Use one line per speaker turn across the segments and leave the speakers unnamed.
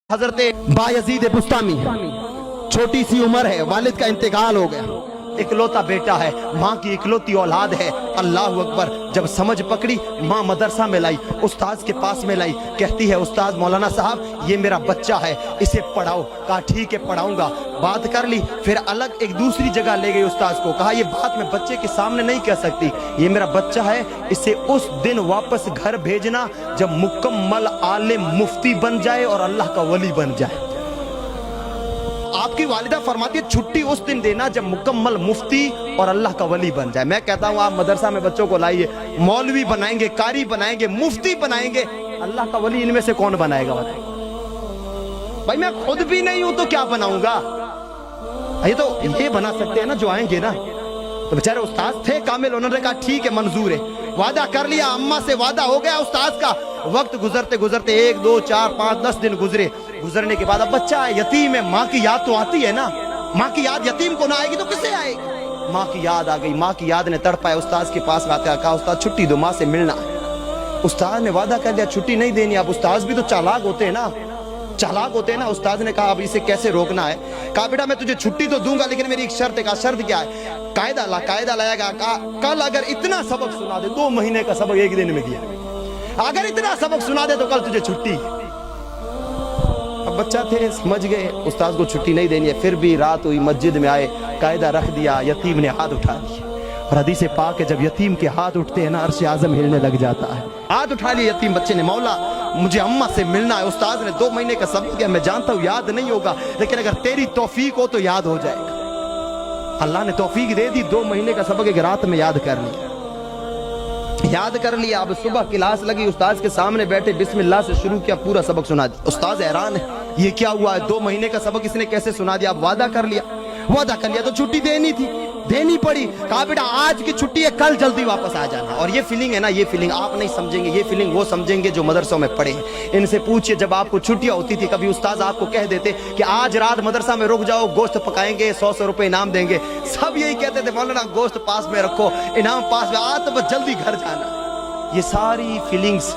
हजरत बायजीद बुस्तामी, छोटी सी उम्र है, वालिद का इंतकाल हो गया, इकलौता बेटा है, माँ की इकलौती औलाद है। अल्लाह अकबर। जब समझ पकड़ी, माँ मदरसा में लाई, उस्ताद के पास में लाई, कहती है उस्ताद मौलाना साहब ये मेरा बच्चा है, इसे पढ़ाओ। कहा ठीक है पढ़ाऊंगा। बात कर ली, फिर अलग एक दूसरी जगह ले गई उस्ताद को, कहा ये बात मैं बच्चे के सामने नहीं कह सकती, ये मेरा बच्चा है, इसे उस दिन वापस घर भेजना जब मुकम्मल आलिम मुफ्ती बन जाए और अल्लाह का वली बन जाए। आपकी वालिदा फरमाती है छुट्टी उस दिन देना जब मुकम्मल मुफ्ती और अल्लाह का वली बन जाए। मैं कहता हूँ आप मदरसा में बच्चों को लाइए, मौलवी बनाएंगे, कारी बनाएंगे, मुफ्ती बनाएंगे, अल्लाह का वली इनमें से कौन बनाएगा बताइए? भाई मैं खुद भी नहीं हूं तो क्या बनाऊंगा? ये तो ये बना सकते हैं ना जो आएंगे ना। तो बेचारे उस्ताद थे कामिल, उन्होंने कहा ठीक है मंजूर है, वादा कर लिया, अम्मा से वादा हो गया उस्ताद का। वक्त गुजरते गुजरते 1 2 4 5 10 दिन गुजरे। गुजरने के बाद अब बच्चा है, यतीम है, माँ की याद तो आती है ना। माँ की याद यतीम को ना आएगी तो किसे आएगी? माँ की याद आ गई। माँ की याद ने तड़पाया, उस्ताद के पास आते कहा उस्ताद छुट्टी दो, माँ से मिलना है। उस्ताद ने वादा कर दिया छुट्टी नहीं देनी। अब उस्ताद भी तो चालाक होते हैं ना, चालाक होते हैं ना। उस्ताद ने कहा अब इसे कैसे रोकना है? कहा बेटा मैं तुझे छुट्टी तो दूंगा लेकिन मेरी एक शर्त है। कहा शर्त क्या है? कायदा लाएगा। कहा कल अगर इतना सबक सुना दे, 2 महीने का सबक 1 दिन में दिया, अगर इतना सबक सुना दे तो कल तुझे छुट्टी। अब बच्चा थे, समझ गए उस्ताद को छुट्टी नहीं देनी है। फिर भी रात हुई, मस्जिद में आए, कायदा रख दिया, यतीम ने हाथ उठा लिया। और हदीस पाक है जब यतीम के हाथ उठते हैं ना अर्श आज़म हिलने लग जाता है। हाथ उठा लिया यतीम बच्चे ने, मौला मुझे अम्मा से मिलना है। उस्ताद ने 2 महीने का सबक है, मैं जानता हूँ याद नहीं होगा लेकिन अगर तेरी तौफीक हो तो याद हो जाएगा। अल्लाह ने तौफीक दे दी, 2 महीने का सबक एक रात में याद कर लिया। याद कर लिया। अब सुबह क्लास लगी, उस्ताद के सामने बैठे, बिस्मिल्लाह से शुरू किया, पूरा सबक सुना दिया। उस्ताद हैरान है ये क्या हुआ है, 2 महीने का सबक इसने कैसे सुना दिया? अब वादा कर लिया तो छुट्टी देनी पड़ी। कहा बेटा आज की छुट्टी है, कल जल्दी वापस आ जाना। और ये फीलिंग है ना, ये फीलिंग आप नहीं समझेंगे, ये फीलिंग वो समझेंगे जो मदरसों में पढ़े। इनसे पूछिए जब आपको छुट्टियां होती थी, कभी उस्ताद आपको कह देते कि आज रात मदरसा में रुक जाओ, गोश्त पकाएंगे, 100 रुपए इनाम देंगे, सब यही कहते थे मौलाना गोश्त पास में रखो, इनाम पास में, आज तो बस जल्दी घर जाना। ये सारी फीलिंग्स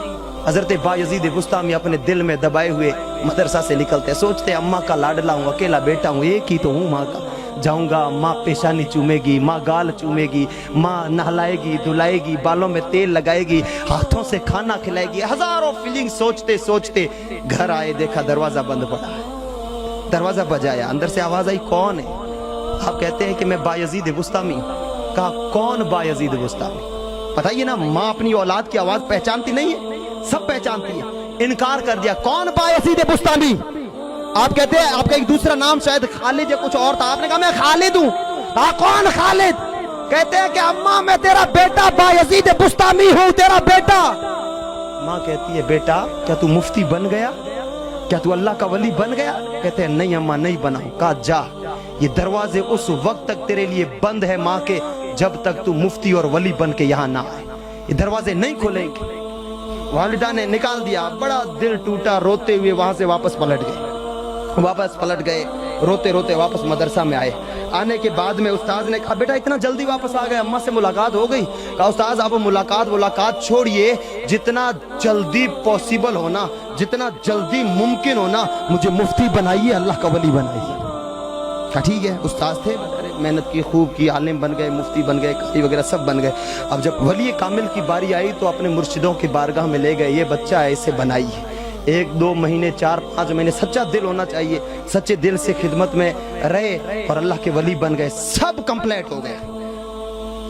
हजरत बायजीद बुस्तामी अपने दिल में दबाए हुए मदरसा से निकलते, सोचते अम्मा का लाडला हूँ, अकेला बेटा हूँ, एक ही तो हूँ माँ का। जाऊंगा, माँ पेशानी चूमेगी, माँ गाल चूमेगी, माँ नहलाएगी, धुलाएगी, बालों में तेल लगाएगी, हाथों से खाना खिलाएगी। हजारों फीलिंग सोचते सोचते घर आए, देखा दरवाजा बंद पड़ा है। दरवाजा बजाया, अंदर से आवाज आई कौन है? आप कहते हैं कि मैं बायजीद बुस्तामी। कहा कौन बायजीद बुस्तामी? बताइए ना, माँ अपनी औलाद की आवाज पहचानती नहीं है? सब पहचानती है। इनकार कर दिया, कौन बायजीद बुस्तामी? आप कहते हैं आपका एक दूसरा नाम शायद खालिद या कुछ और था, आपने कहा मैं खालिद हूँ। कौन खालिद? कहते हैं कि अम्मा मैं तेरा बेटा बायजीद बुस्तामी हूँ, तेरा बेटा। माँ कहती है बेटा क्या तू मुफ्ती बन गया, क्या तू अल्लाह का वली बन गया? कहते हैं नहीं अम्मा नहीं बना हूँ। कहा जा, ये दरवाजे उस वक्त तक तेरे लिए बंद है माँ के जब तक तू मुफ्ती और वली बन के यहाँ ना आए, ये दरवाजे नहीं खुलेंगे। वालिदा ने निकाल दिया, बड़ा दिल टूटा, रोते हुए वहां से वापस पलट गए, रोते रोते वापस मदरसा में आए। आने के बाद में उस्ताद ने कहा बेटा इतना जल्दी वापस आ गए, अम्मा से मुलाकात हो गई? कहा उस्ताद आप मुलाकात छोड़िए, जितना जल्दी पॉसिबल होना, जितना जल्दी मुमकिन होना मुझे मुफ्ती बनाइए, अल्लाह का वली बनाइए। कहा ठीक है। उस्ताद थे, मेहनत की, खूब की, आलिम बन गए, मुफ्ती बन गए, कारी वगैरह सब बन गए। अब जब वली कामिल की बारी आई तो अपने मुर्शिदों की बारगाह में ले गए, ये बच्चा है इसे बनाइए। 1 2 महीने 4 5 महीने सच्चा दिल होना चाहिए, सच्चे दिल से खिदमत में रहे और अल्लाह के वली बन गए। सब कंप्लीट हो गए,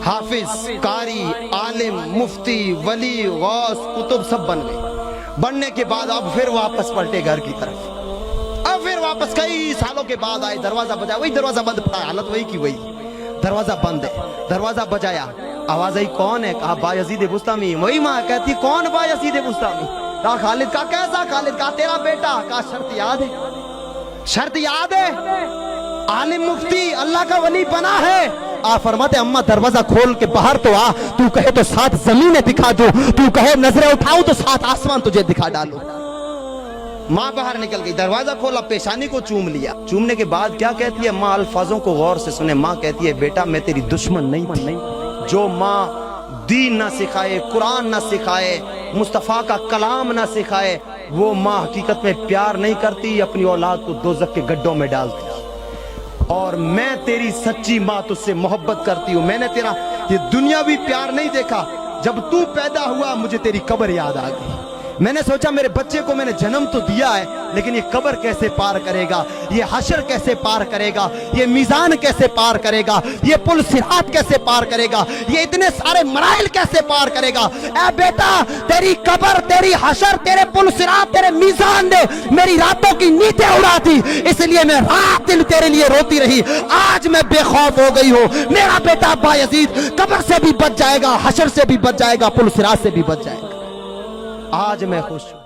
हाफिज, कारी, आलिम, मुफ्ती, वली, गौस, कुतुब सब बन गए। बनने के बाद अब फिर वापस पलटे घर की तरफ। अब फिर वापस कई सालों के बाद आए, दरवाजा बजाया, वही दरवाजा बंद पड़ा, हालत वही की वही, दरवाजा बंद है। दरवाजा बजाया, आवाज आई कौन है? कहा बायजीद बुस्तामी। वही माँ कहती कौन बायजीद बुस्तामी? कहा खालिद। का कैसा खालिद? का तेरा बेटा। का शर्त याद है? शर्त याद है? आलिम मुफ्ती अल्लाह का वली बना है। आप फरमाते अम्मा दरवाजा खोल के बाहर तो आ, तू कहे तो 7 जमीनें दिखा दो, तू कहे नजरें उठाऊं तो 7 आसमान तुझे दिखा डालू। माँ बाहर निकल गई, दरवाजा खोला, पेशानी को चूम लिया। चूमने के बाद क्या कहती है माँ? अल्फाजों को गौर से सुने। माँ कहती है बेटा मैं तेरी दुश्मन नहीं। जो माँ दीन ना सिखाए, कुरान ना सिखाए, मुस्तफा का कलाम ना सिखाए, वो माँ हकीकत में प्यार नहीं करती, अपनी औलाद को दोज़ख के गड्ढों में डालती। और मैं तेरी सच्ची माँ तुझसे मोहब्बत करती हूँ। मैंने तेरा ये दुनियावी प्यार नहीं देखा, जब तू पैदा हुआ मुझे तेरी कब्र याद आ गई। मैंने सोचा मेरे बच्चे को मैंने जन्म तो दिया है, लेकिन ये कब्र कैसे पार करेगा, ये हशर कैसे पार करेगा, ये मीज़ान कैसे पार करेगा, ये पुल सिरात कैसे पार करेगा, ये इतने सारे मराइल कैसे पार करेगा। ए बेटा, तेरी कब्र, तेरी हशर, तेरे पुल सिरात, तेरे मीज़ान ने मेरी रातों की नींदें उड़ा दी, इसलिए मैं रात दिन तेरे लिए रोती रही। आज मैं बेखौफ हो गई हूँ। मेरा बेटा बायजीद कब्र से भी बच जाएगा, हशर से भी बच जाएगा, पुल सिरात से भी बच जाएगा। आज मैं खुश हूं।